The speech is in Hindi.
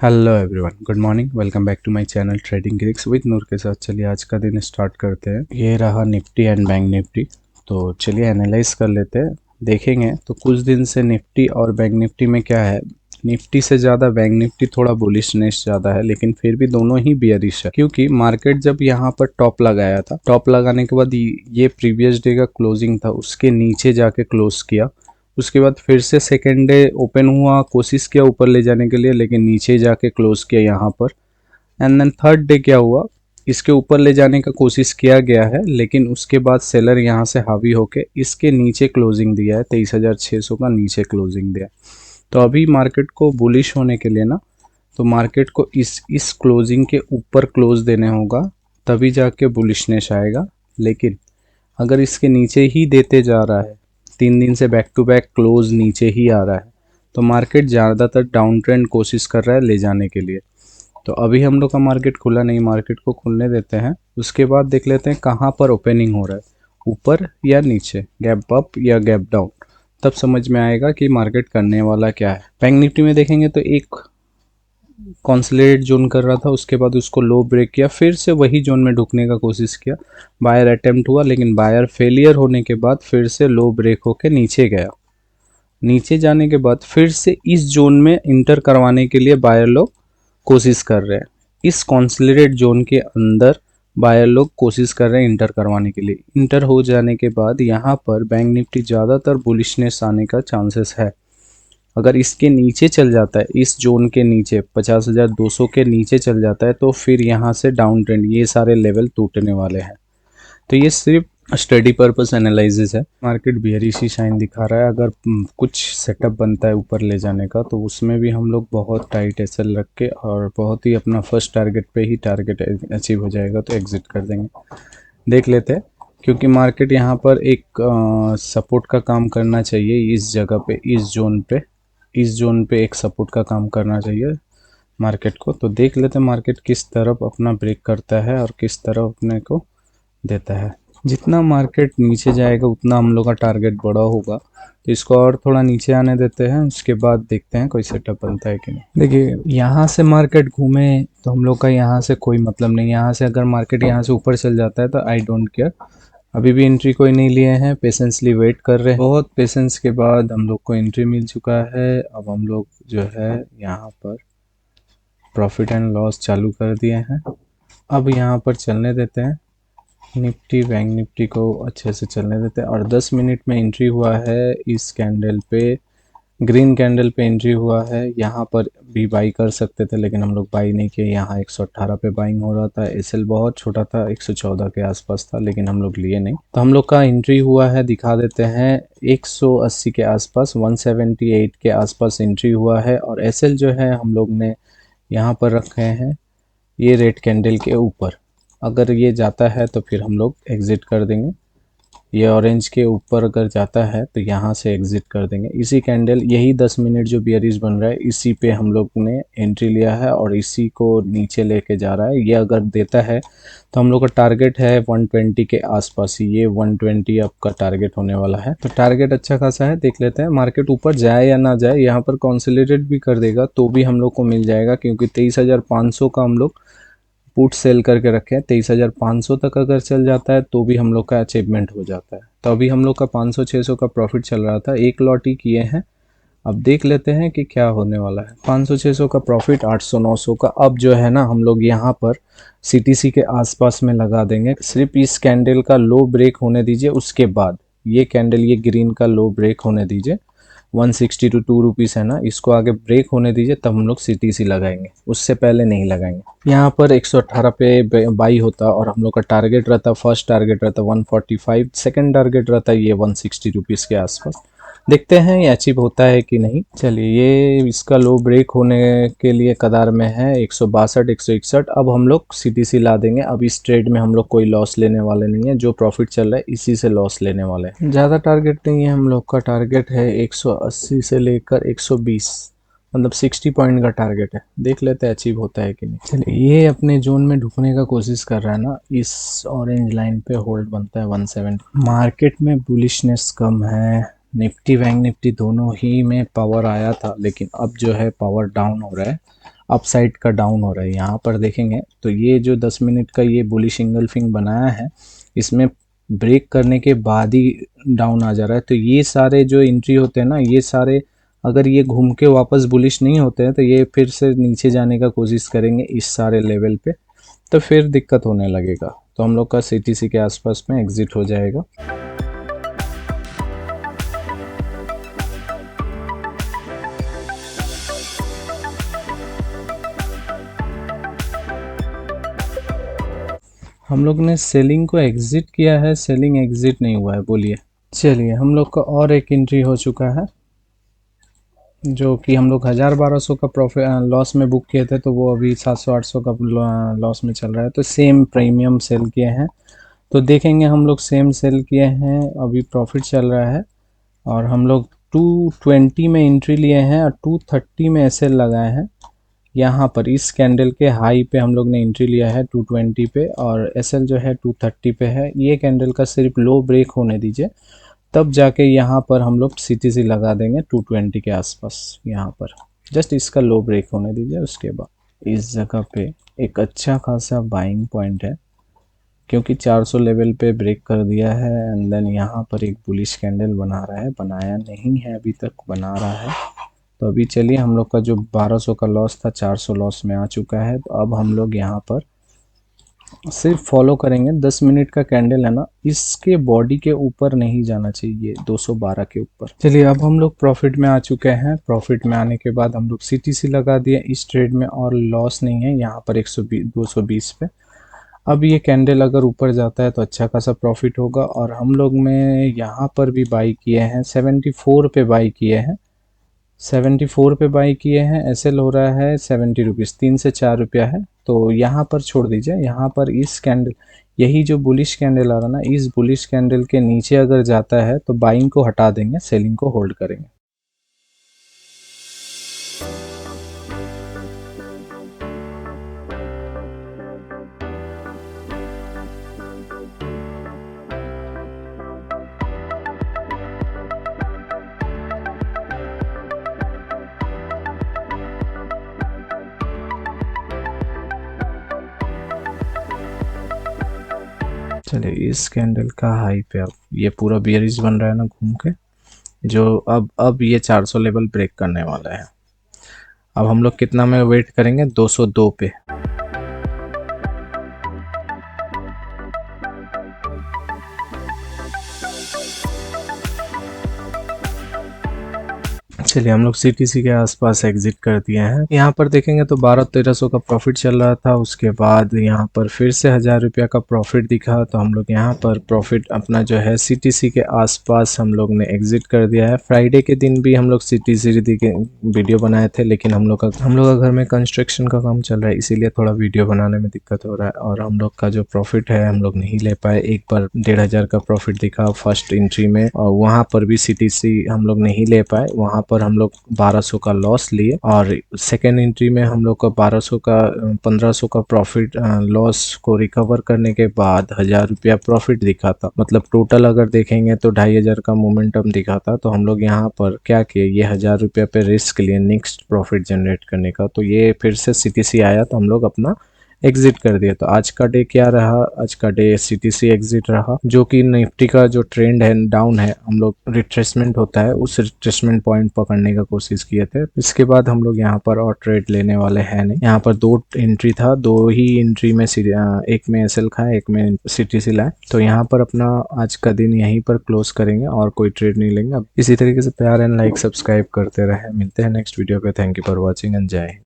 Hello everyone, good morning. Welcome back to my channel trading Greeks with Noor के साथ। चलिए आज का दिन स्टार्ट करते हैं। ये रहा निफ्टी एंड बैंक निफ्टी। तो चलिए एनालाइज कर लेते हैं। देखेंगे तो कुछ दिन से निफ्टी और बैंक निफ्टी में क्या है, निफ्टी से ज़्यादा बैंक निफ्टी थोड़ा बुलिशनेस ज़्यादा है, लेकिन फिर भी दोनों ही बियरिश है। क्योंकि मार्केट जब यहाँ पर टॉप लगाया था, टॉप लगाने के बाद ये प्रीवियस डे का क्लोजिंग था, उसके नीचे जाके क्लोज किया। उसके बाद फिर से सेकेंड डे ओपन हुआ, कोशिश किया ऊपर ले जाने के लिए, लेकिन नीचे जाके क्लोज किया यहाँ पर। एंड देन थर्ड डे क्या हुआ, इसके ऊपर ले जाने का कोशिश किया गया है, लेकिन उसके बाद सेलर यहाँ से हावी होके इसके नीचे क्लोजिंग दिया है। 23,600 का नीचे क्लोजिंग दिया। तो अभी मार्केट को बुलिश होने के लिए ना, तो मार्केट को इस क्लोजिंग के ऊपर क्लोज देने होगा, तभी जाके बुलिशनेस आएगा। लेकिन अगर इसके नीचे ही देते जा रहा है, 3 दिन से बैक टू बैक क्लोज नीचे ही आ रहा है, तो मार्केट ज़्यादातर डाउन ट्रेंड कोशिश कर रहा है ले जाने के लिए। तो अभी हम लोग का मार्केट खुला नहीं, मार्केट को खुलने देते हैं। उसके बाद देख लेते हैं कहाँ पर ओपनिंग हो रहा है, ऊपर या नीचे, गैप अप या गैप डाउन। तब समझ में आएगा कि मार्केट करने वाला क्या है। बैंक निफ्टी में देखेंगे तो एक कॉन्सोलिडेट जोन कर रहा था, उसके बाद उसको लो ब्रेक किया, फिर से वही जोन में ढुकने का कोशिश किया। बायर अटेम्प्ट हुआ, लेकिन बायर फेलियर होने के बाद फिर से लो ब्रेक होके नीचे गया। नीचे जाने के बाद फिर से इस जोन में इंटर करवाने के लिए बायर लोग कोशिश कर रहे हैं। इस कॉन्सोलिडेट जोन के अंदर बायर लोग कोशिश कर रहे हैं इंटर करवाने के लिए। इंटर हो जाने के बाद यहाँ पर बैंक निफ्टी ज़्यादातर बुलिशनेस आने का चांसेस है। अगर इसके नीचे चल जाता है, इस जोन के नीचे 50,200 के नीचे चल जाता है, तो फिर यहाँ से डाउन ट्रेंड, ये सारे लेवल टूटने वाले हैं। तो ये सिर्फ स्टडी पर्पस एनालिसिस है। मार्केट बियरिश ही साइन दिखा रहा है। अगर कुछ सेटअप बनता है ऊपर ले जाने का, तो उसमें भी हम लोग बहुत टाइट एसएल रख के और बहुत ही अपना फर्स्ट टारगेट पे ही टारगेट अचीव हो जाएगा तो एग्जिट कर देंगे। देख लेते हैं, क्योंकि मार्केट यहाँ पर एक सपोर्ट का काम करना चाहिए। इस जगह पे, इस जोन पे एक सपोर्ट का काम करना चाहिए मार्केट को। तो देख लेते हैं मार्केट किस तरफ अपना ब्रेक करता है और किस तरफ अपने को देता है। जितना मार्केट नीचे जाएगा उतना हम लोग का टारगेट बड़ा होगा, तो इसको और थोड़ा नीचे आने देते हैं। उसके बाद देखते हैं कोई सेटअप बनता है कि नहीं। देखिए, यहाँ से मार्केट घूमे तो हम लोग का यहाँ से कोई मतलब नहीं। यहाँ से अगर मार्केट यहाँ से ऊपर चल जाता है तो आई डोंट केयर। अभी भी एंट्री कोई नहीं लिए हैं, पेशेंसली वेट कर रहे हैं। बहुत पेशेंस के बाद हम लोग को एंट्री मिल चुका है। अब हम लोग जो है यहाँ पर प्रॉफिट एंड लॉस चालू कर दिए हैं। अब यहाँ पर चलने देते हैं निफ्टी बैंक निफ्टी को, अच्छे से चलने देते हैं। और 10 मिनट में एंट्री हुआ है इस कैंडल पे, ग्रीन कैंडल पे एंट्री हुआ है। यहाँ पर भी बाई कर सकते थे, लेकिन हम लोग बाई नहीं किए। यहाँ 118 पे बाइंग हो रहा था, एसएल बहुत छोटा था, 114 के आसपास था, लेकिन हम लोग लिए नहीं। तो हम लोग का एंट्री हुआ है, दिखा देते हैं, 180 के आसपास, 178 के आसपास एंट्री हुआ है। और एसएल जो है हम लोग ने यहाँ पर रखे हैं ये रेड कैंडल के ऊपर। अगर ये जाता है तो फिर हम लोग एग्ज़िट कर देंगे। ये ऑरेंज के ऊपर अगर जाता है तो यहाँ से एग्ज़िट कर देंगे। इसी कैंडल, यही 10 मिनट जो बियरिश बन रहा है, इसी पे हम लोग ने एंट्री लिया है और इसी को नीचे लेके जा रहा है। ये अगर देता है तो हम लोग का टारगेट है 120 के आसपास ही। ये 120 आपका टारगेट होने वाला है। तो टारगेट अच्छा खासा है। देख लेते हैं मार्केट ऊपर जाए या ना जाए। यहाँ पर कंसोलिडेट भी कर देगा तो भी हम लोग को मिल जाएगा, क्योंकि 23,500 का हम लोग पुट सेल करके रखे हैं। 23,500 तक अगर चल जाता है तो भी हम लोग का अचीवमेंट हो जाता है। तो अभी हम लोग का 500-600 का प्रॉफिट चल रहा था, एक लॉट ही किए हैं। अब देख लेते हैं कि क्या होने वाला है। 500-600 का प्रॉफिट, 800-900 का। अब जो है ना, हम लोग यहाँ पर सीटीसी के आसपास में लगा देंगे। सिर्फ इस कैंडल का लो ब्रेक होने दीजिए, उसके बाद ये कैंडल, ये ग्रीन का लो ब्रेक होने दीजिए। 160 टू 2 रुपीज़ है ना, इसको आगे ब्रेक होने दीजिए, तब हम लोग सीटीसी लगाएंगे, उससे पहले नहीं लगाएंगे। यहाँ पर 118 पे बाई होता और हम लोग का टारगेट रहता, फर्स्ट टारगेट रहता 145, सेकंड टारगेट रहता ये 160 रुपीज़ के आसपास। देखते हैं ये अचीव होता है कि नहीं। चलिए, ये इसका लो ब्रेक होने के लिए कदार में है, 162 161। अब हम लोग सीटीसी ला देंगे। अब इस ट्रेड में हम लोग कोई लॉस लेने वाले नहीं है, जो प्रॉफिट चल रहा है इसी से लॉस लेने वाले हैं। ज़्यादा टारगेट नहीं है, हम लोग का टारगेट है 180 से लेकर 120, मतलब 60 पॉइंट का टारगेट है। देख लेते हैं अचीव होता है कि नहीं। चलिए, ये अपने जोन में ढुकने का कोशिश कर रहा है ना, इस ऑरेंज लाइन पे होल्ड बनता है 170। मार्केट में बुलिशनेस कम है। निफ्टी बैंक निफ्टी दोनों ही में पावर आया था, लेकिन अब जो है पावर डाउन हो रहा है। अपसाइड का डाउन हो रहा है। यहाँ पर देखेंगे तो ये जो 10 मिनट का ये बुलिश इंगल्फिंग बनाया है, इसमें ब्रेक करने के बाद ही डाउन आ जा रहा है। तो ये सारे जो एंट्री होते हैं ना, ये सारे अगर ये घूम के वापस बुलिश नहीं होते हैं तो ये फिर से नीचे जाने का कोशिश करेंगे इस सारे लेवल पे, तो फिर दिक्कत होने लगेगा। तो हम लोग का सीटीसी के आसपास में एग्जिट हो जाएगा। हम लोग ने सेलिंग को एग्जिट किया है, सेलिंग एग्जिट नहीं हुआ है, बोलिए। चलिए, हम लोग का और एक एंट्री हो चुका है, जो कि हम लोग 1000-1200 का प्रॉफिट लॉस में बुक किए थे, तो वो अभी 700-800 का लॉस में चल रहा है। तो सेम प्रीमियम सेल किए हैं, तो देखेंगे हम लोग सेम सेल किए हैं, अभी प्रॉफिट चल रहा है। और हम लोग 220 में एंट्री लिए हैं और 230 में एसएल लगाए हैं। यहाँ पर इस कैंडल के हाई पे हम लोग ने एंट्री लिया है 220 पे, और एसएल जो है 230 पे है। ये कैंडल का सिर्फ लो ब्रेक होने दीजिए, तब जाके यहाँ पर हम लोग सीटीसी लगा देंगे 220 के आसपास। यहाँ पर जस्ट इसका लो ब्रेक होने दीजिए, उसके बाद इस जगह पे एक अच्छा खासा बाइंग पॉइंट है, क्योंकि 400 लेवल पे ब्रेक कर दिया है। एंड देन यहाँ पर एक बुलिश कैंडल बना रहा है, बनाया नहीं है अभी तक, बना रहा है। तो अभी चलिए, हम लोग का जो 1200 का लॉस था 400 लॉस में आ चुका है। तो अब हम लोग यहाँ पर सिर्फ फॉलो करेंगे। 10 मिनट का कैंडल है ना, इसके बॉडी के ऊपर नहीं जाना चाहिए, 212 के ऊपर। चलिए, अब हम लोग प्रॉफिट में आ चुके हैं। प्रॉफिट में आने के बाद हम लोग सीटीसी लगा दिए इस ट्रेड में, और लॉस नहीं है यहाँ पर 120 220 पे। अब ये कैंडल अगर ऊपर जाता है तो अच्छा खासा प्रॉफिट होगा। और हम लोग में यहाँ पर भी बाई किए हैं, 74 पे बाई किए हैं, 74 पे बाई किए हैं। एसएल हो रहा है 70 रुपीज़, 3 से 4 रुपया है। तो यहाँ पर छोड़ दीजिए। यहाँ पर इस कैंडल, यही जो बुलिश कैंडल आ रहा ना, इस बुलिश कैंडल के नीचे अगर जाता है तो बाइंग को हटा देंगे, सेलिंग को होल्ड करेंगे। चलिए, इस कैंडल का हाई पे अब ये पूरा बियरिश बन रहा है ना घूम के, जो अब ये 400 लेवल ब्रेक करने वाला है। अब हम लोग कितना में वेट करेंगे, 202 पे। चलिए, हम लोग सीटीसी के आसपास एग्जिट कर दिए हैं। यहाँ पर देखेंगे तो 1200-1300 का प्रॉफिट चल रहा था, उसके बाद यहाँ पर फिर से 1000 रुपया का प्रॉफिट दिखा। तो हम लोग यहाँ पर प्रॉफिट अपना जो है सीटीसी के आसपास हम लोग ने एग्जिट कर दिया है। फ्राइडे के दिन भी हम लोग सीटीसी के वीडियो बनाए थे, लेकिन हम लोग का घर में कंस्ट्रक्शन का काम चल रहा है, इसीलिए थोड़ा वीडियो बनाने में दिक्कत हो रहा है। और हम लोग का जो प्रॉफिट है हम लोग नहीं ले पाए। एक बार 1500 का प्रॉफिट दिखा फर्स्ट एंट्री में, और वहाँ पर भी सीटीसी हम लोग नहीं ले पाए, वहाँ पर हम लोग 1200 का लॉस लिए। और सेकेंड एंट्री में हम लोग का 1500 का प्रॉफिट लॉस को रिकवर करने के बाद 1000 रुपया प्रॉफिट दिखा था। मतलब टोटल अगर देखेंगे तो 2500 का मोमेंटम दिखा था। तो हम लोग यहाँ पर क्या किए, ये 1000 रुपया पे रिस्क लिए नेक्स्ट प्रॉफिट जनरेट करने का। तो ये फिर से सीटीसी आया तो हम लोग अपना एग्जिट कर दिया। तो आज का डे क्या रहा, आज का डे सीटीसी एग्जिट रहा, जो कि निफ्टी का जो ट्रेंड है डाउन है, हम लोग रिट्रेसमेंट होता है उस रिट्रेसमेंट पॉइंट पकड़ने का कोशिश किए थे। इसके बाद हम लोग यहाँ पर और ट्रेड लेने वाले हैं नहीं। यहाँ पर 2 एंट्री था, 2 ही एंट्री में एक में एसएल खाए, एक में सीटीसी लाए। तो यहाँ पर अपना आज का दिन यहीं पर क्लोज करेंगे और कोई ट्रेड नहीं लेंगे। अब इसी तरीके से प्यार एंड लाइक सब्सक्राइब करते रहे। मिलते हैं नेक्स्ट वीडियो पे। Thank you for watching and जय हिंद।